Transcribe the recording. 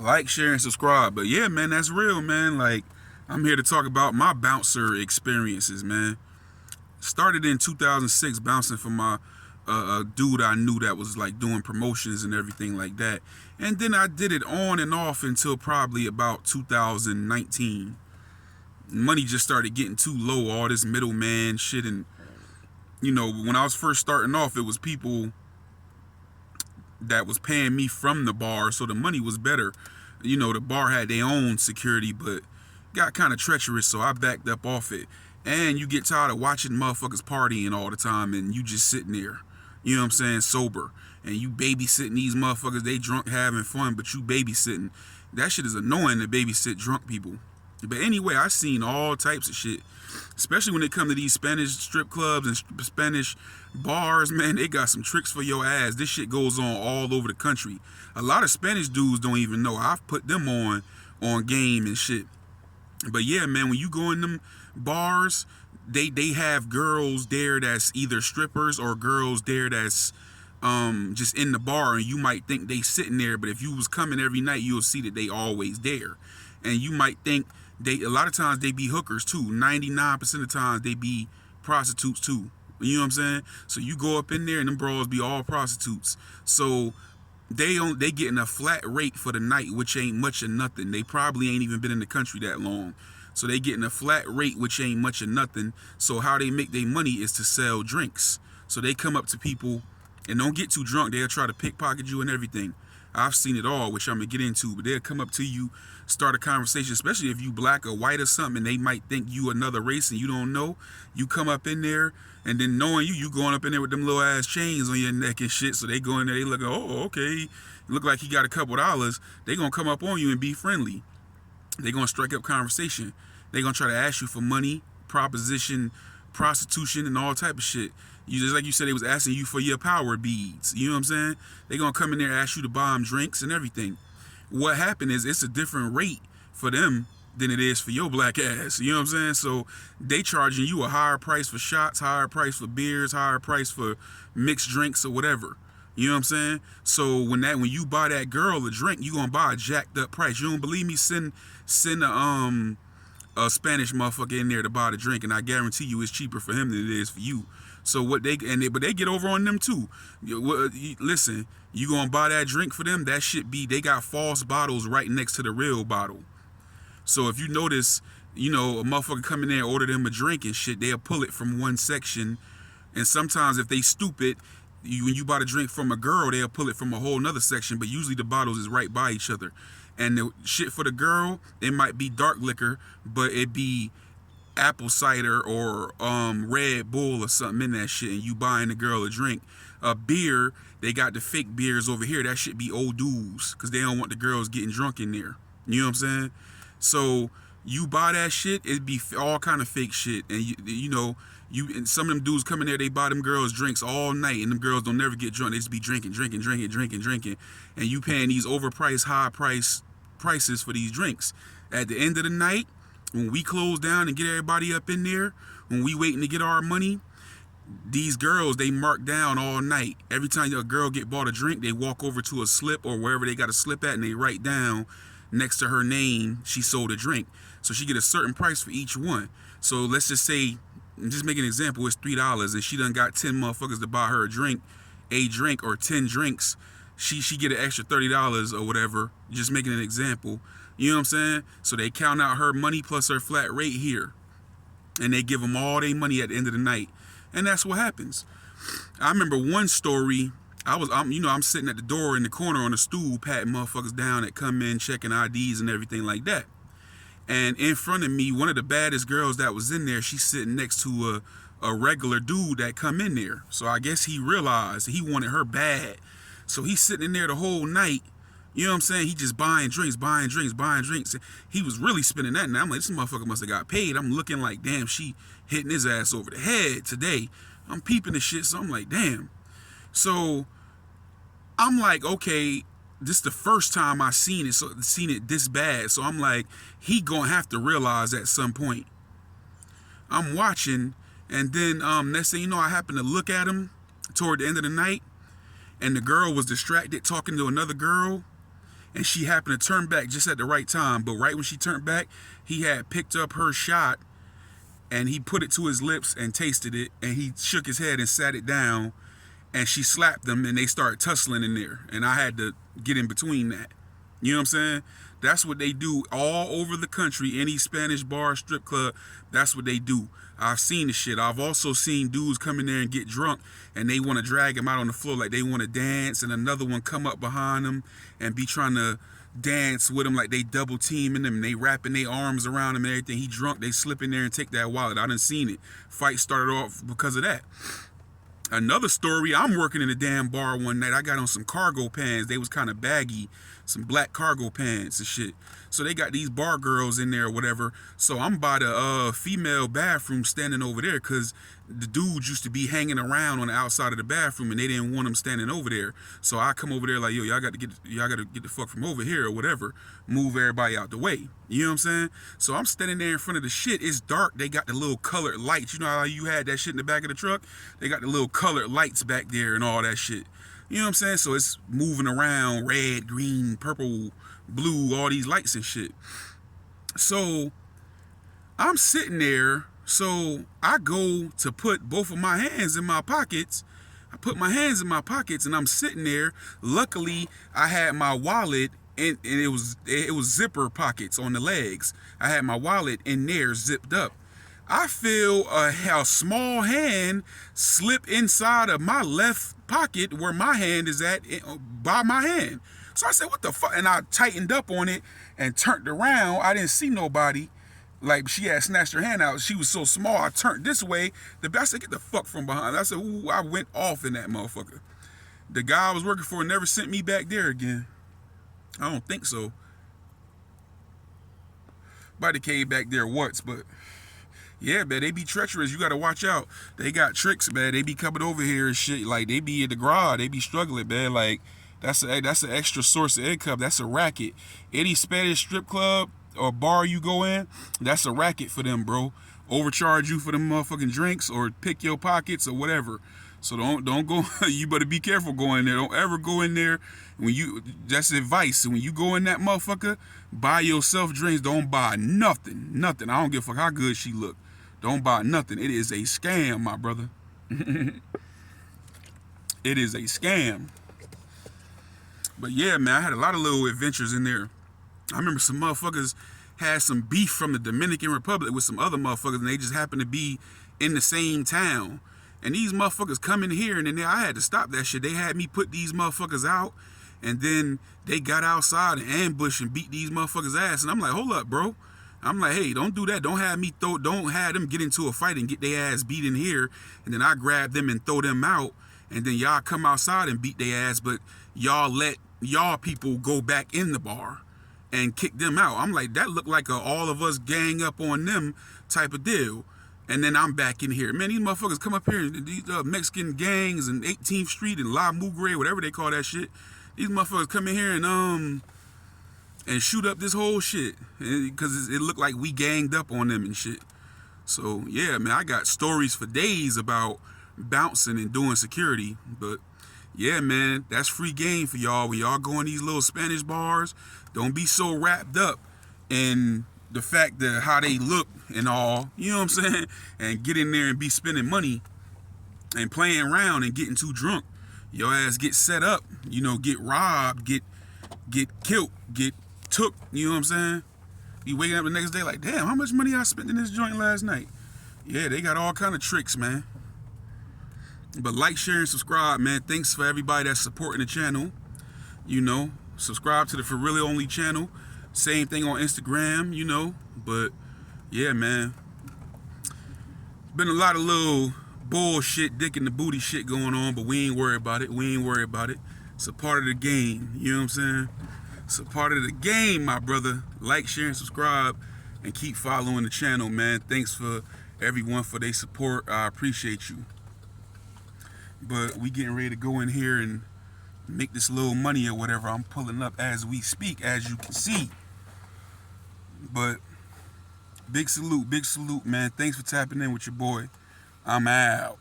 Like, share, and subscribe. But yeah, man, that's real, man. Like, I'm here to talk about my bouncer experiences, man. Started in 2006 bouncing for my a dude I knew that was like doing promotions and everything like that. And then I did it on and off until probably about 2019. Money just started getting too low, all this middleman shit. And, when I was first starting off, it was people that was paying me from the bar, so the money was better. The bar had their own security, but got kind of treacherous, so I backed up off it. And you get tired of watching motherfuckers partying all the time, and you just sitting there, sober. And you babysitting these motherfuckers, they drunk having fun, but you babysitting. That shit is annoying to babysit drunk people. But anyway, I seen all types of shit, especially when it come to these Spanish strip clubs and Spanish bars. Man, they got some tricks for your ass. This shit goes on all over the country. A lot of Spanish dudes don't even know. I've put them on game and shit. But yeah, man, when you go in them bars, they have girls there that's either strippers or girls there that's just in the bar, and you might think they sitting there, but if you was coming every night, you'll see that they always there. And you might think a lot of times they be hookers too. 99% of the times they be prostitutes too. You know what I'm saying? So you go up in there and them bras be all prostitutes. So they getting a flat rate for the night, which ain't much or nothing. They probably ain't even been in the country that long. So they getting a flat rate, which ain't much or nothing. So how they make their money is to sell drinks. So they come up to people and don't get too drunk. They'll try to pickpocket you and everything. I've seen it all, which I'm gonna get into, but they'll come up to you, start a conversation, especially if you black or white or something, and they might think you another race and you don't know. You come up in there, and then knowing you going up in there with them little ass chains on your neck and shit, so they go in there, they look, oh, okay, look like he got a couple dollars. They gonna come up on you and be friendly. They gonna strike up conversation. They gonna try to ask you for money, proposition, prostitution, and all type of shit. You just like you said, they was asking you for your power beads. You know what I'm saying? They gonna come in there and ask you to buy them drinks and everything. What happened is it's a different rate for them than it is for your black ass. You know what I'm saying? So they charging you a higher price for shots, higher price for beers, higher price for mixed drinks or whatever. You know what I'm saying? So when you buy that girl a drink, you gonna buy a jacked up price. You don't believe me? Send a Spanish motherfucker in there to buy the drink, and I guarantee you it's cheaper for him than it is for you. So but they get over on them too. Listen, you gonna buy that drink for them? That shit they got false bottles right next to the real bottle. So if you notice, a motherfucker come in there and order them a drink and shit, they'll pull it from one section. And sometimes if they stupid, when you buy the drink from a girl, they'll pull it from a whole nother section, but usually the bottles is right by each other. And the shit for the girl, it might be dark liquor, but it be apple cider or Red Bull or something in that shit, and you buying the girl a drink. A beer, they got the fake beers over here. That shit be old dudes, because they don't want the girls getting drunk in there. You know what I'm saying? So you buy that shit, it be all kind of fake shit. And and some of them dudes come in there, they buy them girls drinks all night, and them girls don't never get drunk. They just be drinking. And you paying these overpriced, high prices for these drinks. At the end of the night, when we close down and get everybody up in there, when we waiting to get our money, these girls, they mark down all night. Every time a girl get bought a drink, they walk over to a slip or wherever they got a slip at, and they write down next to her name she sold a drink. So she get a certain price for each one. So let's just say, just make an example, it's $3, and she done got 10 motherfuckers to buy her a drink or 10 drinks. She get an extra $30 or whatever. Just making an example. You know what I'm saying? So they count out her money plus her flat rate here, and they give them all their money at the end of the night, and that's what happens. I remember one story. I'm sitting at the door in the corner on a stool, patting motherfuckers down that come in, checking IDs and everything like that. And in front of me, one of the baddest girls that was in there, she's sitting next to a regular dude that come in there. So I guess he realized he wanted her bad. So he's sitting in there the whole night. You know what I'm saying? He just buying drinks. He was really spending that. Now I'm like, this motherfucker must have got paid. I'm looking like, damn, she hitting his ass over the head today. I'm peeping the shit, so I'm like, damn. So I'm like, okay, this is the first time I seen it this bad. So I'm like, he gonna have to realize at some point. I'm watching, and then next thing you know, I happen to look at him toward the end of the night, and the girl was distracted talking to another girl, and she happened to turn back just at the right time. But right when she turned back, he had picked up her shot and he put it to his lips and tasted it, and he shook his head and sat it down, and she slapped him, and they started tussling in there, and I had to get in between that. You know what I'm saying? That's what they do all over the country. Any Spanish bar, strip club, that's what they do. I've seen the shit. I've also seen dudes come in there and get drunk, and they want to drag him out on the floor like they want to dance, and another one come up behind them and be trying to dance with him like they double teaming him, and they wrapping their arms around him and everything. He drunk, they slip in there and take that wallet. I done seen it. Fight started off because of that. Another story, I'm working in a damn bar one night. I got on some cargo pants. They was kind of baggy, some black cargo pants and shit. So they got these bar girls in there or whatever. So I'm by the female bathroom standing over there because the dudes used to be hanging around on the outside of the bathroom and they didn't want them standing over there. So I come over there like, yo, y'all got to get the fuck from over here or whatever. Move everybody out the way. You know what I'm saying? So I'm standing there in front of the shit. It's dark. They got the little colored lights. You know how you had that shit in the back of the truck? They got the little colored lights back there and all that shit. You know what I'm saying? So it's moving around, red, green, purple, blue, all these lights and shit. So I'm sitting there. So I go to put both of my hands in my pockets. I put my hands in my pockets and I'm sitting there. Luckily, I had my wallet and it was zipper pockets on the legs. I had my wallet in there zipped up. I feel a small hand slip inside of my left pocket where my hand is at by my hand. So I said, what the fuck? And I tightened up on it and turned around. I didn't see nobody. Like, she had snatched her hand out. She was so small, I turned this way. I said, get the fuck from behind. I said, ooh, I went off in that motherfucker. The guy I was working for never sent me back there again. I don't think so. Might have came back there once, but yeah, man, they be treacherous. You gotta watch out. They got tricks, man. They be coming over here and shit. Like, they be in the garage. They be struggling, man. Like, that's an extra source of income. That's a racket. Any Spanish strip club or bar you go in, that's a racket for them, bro. Overcharge you for them motherfucking drinks or pick your pockets or whatever. So don't go. You better be careful going there. Don't ever go in there. That's advice. When you go in that motherfucker, buy yourself drinks. Don't buy nothing. Nothing. I don't give a fuck how good she look. Don't buy nothing. It is a scam, my brother. It is a scam. But yeah, man, I had a lot of little adventures in there. I remember some motherfuckers had some beef from the Dominican Republic with some other motherfuckers, and they just happened to be in the same town. And these motherfuckers come in here, and then I had to stop that shit. They had me put these motherfuckers out, and then they got outside and ambushed and beat these motherfuckers' ass. And I'm like, hold up, bro. I'm like, hey, don't do that. Don't have them get into a fight and get their ass beat in here. And then I grab them and throw them out. And then y'all come outside and beat their ass, but y'all let y'all people go back in the bar and kick them out. I'm like, that looked like all of us gang up on them type of deal. And then I'm back in here. Man, these motherfuckers come up here, and these Mexican gangs and 18th Street and La Mugre, whatever they call that shit. These motherfuckers come in here and shoot up this whole shit. Because it looked like we ganged up on them and shit. So, yeah, man, I got stories for days about bouncing and doing security. But, yeah, man, that's free game for y'all. When y'all go in these little Spanish bars, don't be so wrapped up in the fact that how they look and all, you know what I'm saying? And get in there and be spending money and playing around and getting too drunk. Your ass get set up, get robbed, get killed, get took, you know what I'm saying? You waking up the next day like, damn, how much money I spent in this joint last night? Yeah, they got all kind of tricks, man. But like, share, and subscribe, man. Thanks for everybody that's supporting the channel. Subscribe to the For Really Only channel. Same thing on Instagram, But, yeah, man. Been a lot of little bullshit, dick in the booty shit going on, but we ain't worried about it. It's a part of the game, you know what I'm saying? It's a part of the game, my brother. Like, share, and subscribe, and keep following the channel, man. Thanks for everyone for their support. I appreciate you. But we getting ready to go in here and make this little money or whatever. I'm pulling up as we speak, as you can see. But big salute, man. Thanks for tapping in with your boy. I'm out.